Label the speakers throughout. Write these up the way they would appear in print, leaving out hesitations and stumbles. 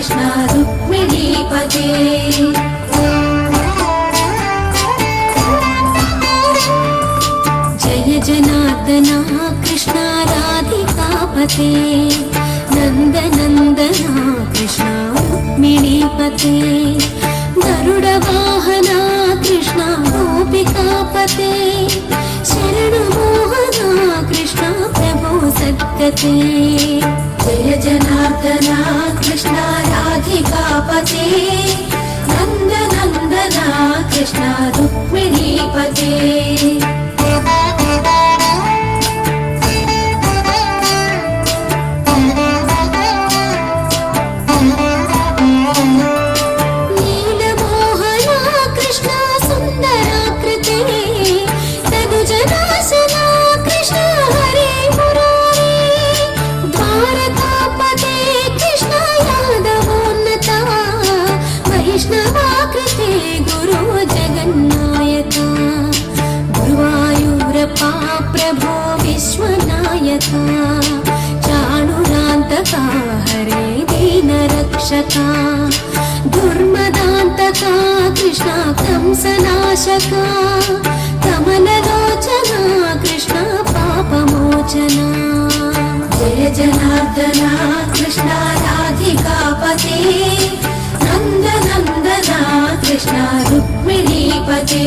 Speaker 1: कृष्ण रुक्मिणीपते जय जनार्दना कृष्ण राधिकापते नन्दनन्दना कृष्ण रुक्मिणीपते गरुडवाहना कृष्ण गोपिकापते शरणमोहना कृष्ण प्रभो सद्गते जय जनार्दना कृष्ण राधिकापते नन्दनन्दना कृष्ण रुक्मिणीपते प्रभो विश्वनायका चाणुरान्तका हरे दीनरक्षका दुर्मदान्तका कृष्ण कंसनाशका कमललोचना कृष्ण पापमोचना जय जनार्दना कृष्ण राधिकापते नन्दनन्दना कृष्ण रुक्मिणीपते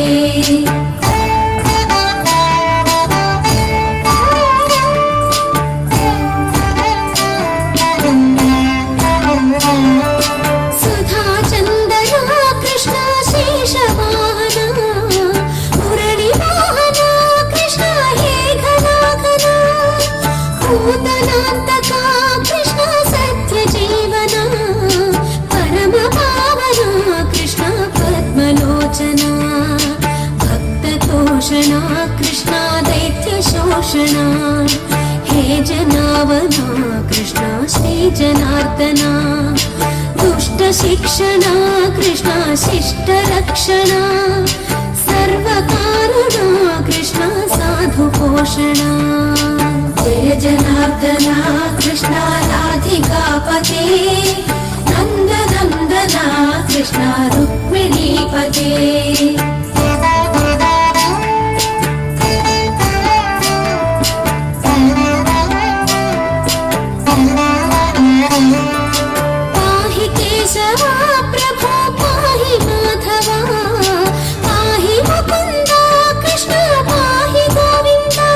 Speaker 1: कृष्ण सत्यजीवना परम पावना कृष्ण पद्मलोचना भक्ततोषणा कृष्ण दैत्यशोषणा हे जनावना कृष्ण श्रीजनार्दना दुष्टशिक्षणा कृष्ण शिष्टरक्षणा सर्वकारणा कृष्ण साधुपोषणा जय जनार्दना कृष्ण राधिकापते नन्दनन्दना कृष्ण रुक्मिणीपते पाहि केशवा प्रभो पाहि माधवा पाहि मुकुन्दा कृष्ण पाहि गोविन्दा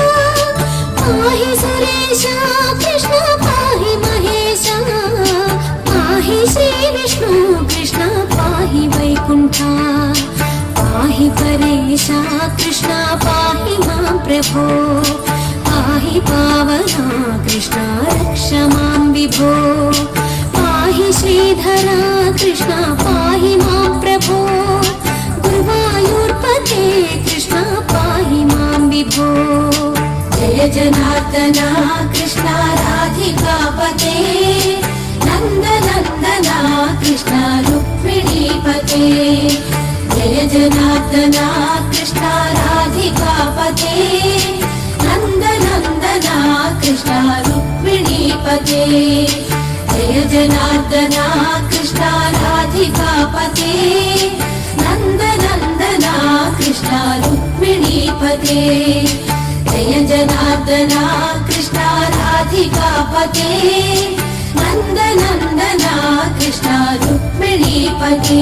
Speaker 1: पाहि सुरेशा कृष्ण पाहि महेशा पाहि श्रीविष्णु कृष्ण पाहि वैकुण्ठा पाहि परेशा कृष्ण पाहि मां प्रभो पाहि पावना कृष्ण रक्ष मां विभो पाहि श्रीधरा कृष्ण पाहि मां प्रभो गुरुवायूर्पते कृष्ण पाहि मां विभो जय जनार्दना कृष्ण राधिकापते नन्दनन्दना कृष्ण रुक्मिणीपते जय जनार्दना कृष्ण राधिकापते नन्दनन्दना कृष्ण रुक्मिणीपते जय जनार्दना कृष्ण राधिकापते नन्दनन्दना कृष्ण रुक्मिणीपते जय जनार्दना कृष्ण राधिकापते नन्दनन्दना कृष्ण रुक्मिणीपते।